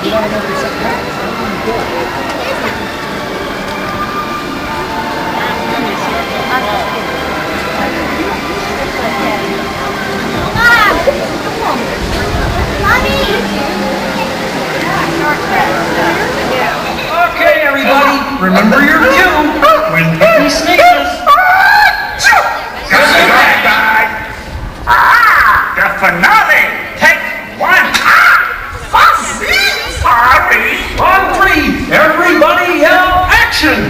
Okay, everybody, remember your cue. When he sneezes. The finale. Take one. Sorry. On three, everybody yell action.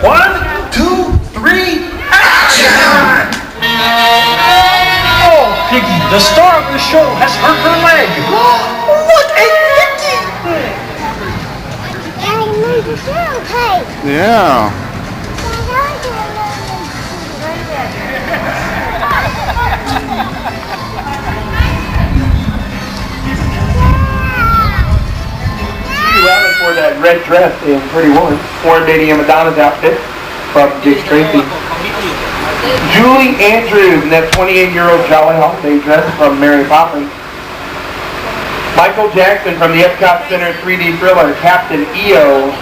1, 2, 3, action! Oh, Piggy, the star of the show has hurt her leg. What a pity! Yeah. For that red dress in Pretty Woman, worn Lady Madonna's outfit from Dick Tracy. Julie Andrews in that 28-year-old Jolly Holiday dress from Mary Poppins. Michael Jackson from the Epcot Center 3D thriller Captain EO.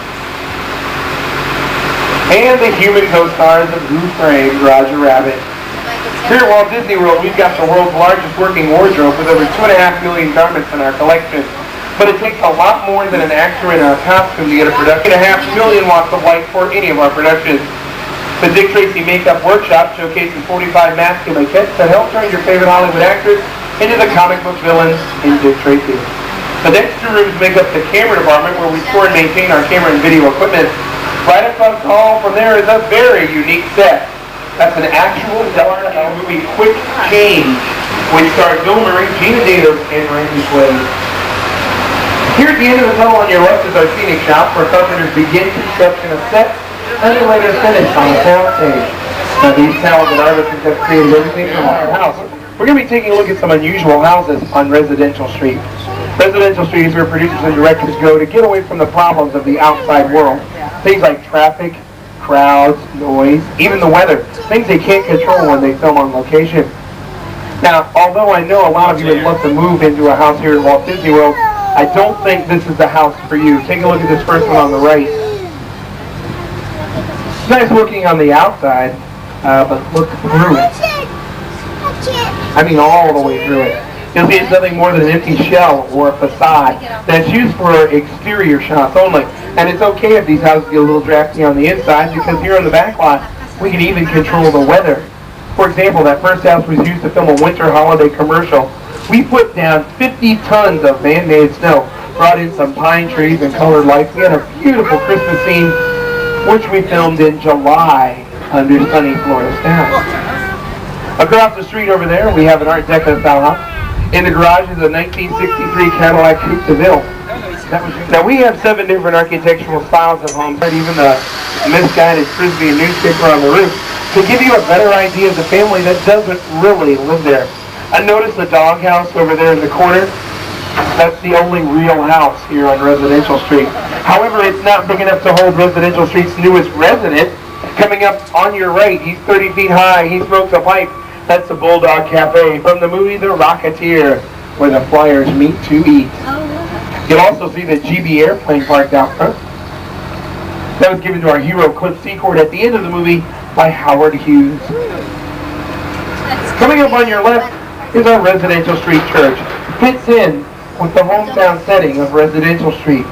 And the human co-stars of Who Framed Roger Rabbit. Here at Walt Disney World, we've got the world's largest working wardrobe with over 2.5 million garments in our collection. But it takes a lot more than an actor in a costume to get a production. 2.5 million watts of light for any of our productions. The Dick Tracy Makeup Workshop showcases 45 masculine kits that help turn your favorite Hollywood actors into the comic book villains in Dick Tracy. The next two rooms make up the camera department where we store and maintain our camera and video equipment. Right across the hall from there is a very unique set. That's an actual Delta movie Quick Change, which stars Bill Murray, Gina Davis, and Randy Quaid. Here at the end of the tunnel on your left is our scenic shop where carpenters begin construction of sets and then later finish on the sound stage. Now these talented artists have created everything from our house. We're going to be taking a look at some unusual houses on Residential Street. Residential Street is where producers and directors go to get away from the problems of the outside world. Things like traffic, crowds, noise, even the weather. Things they can't control when they film on location. Now, although I know a lot of you would love to move into a house here at Walt Disney World, I don't think this is the house for you. Take a look at this first one on the right. Nice looking on the outside, but look through it. I mean all the way through it. You'll see it's nothing more than an empty shell or a facade that's used for exterior shots only. And it's okay if these houses get a little drafty on the inside because here on the back lot, we can even control the weather. For example, that first house was used to film a winter holiday commercial. We put down 50 tons of man-made snow, brought in some pine trees and colored lights. We had a beautiful Christmas scene, which we filmed in July under sunny Florida skies. Across the street over there, we have an Art Deco style house. In the garage is a 1963 Cadillac Coupe de Ville. Now we have 7 different architectural styles of homes, and even the misguided Frisbee newspaper on the roof, to give you a better idea of the family that doesn't really live there. I noticed the doghouse over there in the corner. That's the only real house here on Residential Street. However, it's not big enough to hold Residential Street's newest resident. Coming up on your right, he's 30 feet high. He smokes a pipe. That's the Bulldog Cafe from the movie The Rocketeer, where the flyers meet to eat. You'll also see the GB airplane parked out front. That was given to our hero Cliff Secord at the end of the movie by Howard Hughes. Coming up on your left is our Residential Street Church. Fits in with the hometown setting of Residential Street.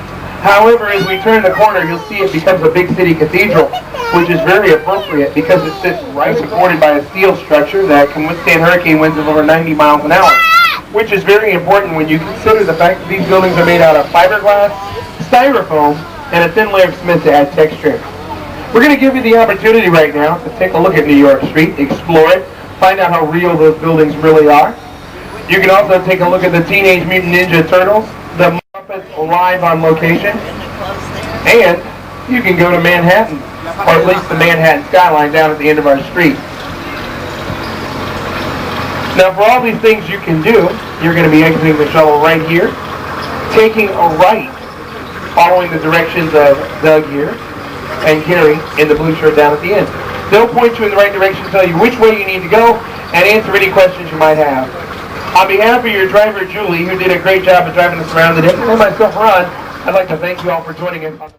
However, as we turn the corner, you'll see it becomes a big city cathedral, which is very appropriate because it sits right supported by a steel structure that can withstand hurricane winds of over 90 miles an hour, which is very important when you consider the fact that these buildings are made out of fiberglass, styrofoam, and a thin layer of cement to add texture. We're going to give you the opportunity right now to take a look at New York Street, explore it, find out how real those buildings really are. You can also take a look at the Teenage Mutant Ninja Turtles, the Muppets live on location, and you can go to Manhattan, or at least the Manhattan skyline down at the end of our street. Now for all these things you can do, you're going to be exiting the shuttle right here, taking a right, following the directions of Doug here, and Gary in the blue shirt down at the end. They'll point you in the right direction, tell you which way you need to go, and answer any questions you might have. On behalf of your driver, Julie, who did a great job of driving us around today, and myself, Ron, I'd like to thank you all for joining us.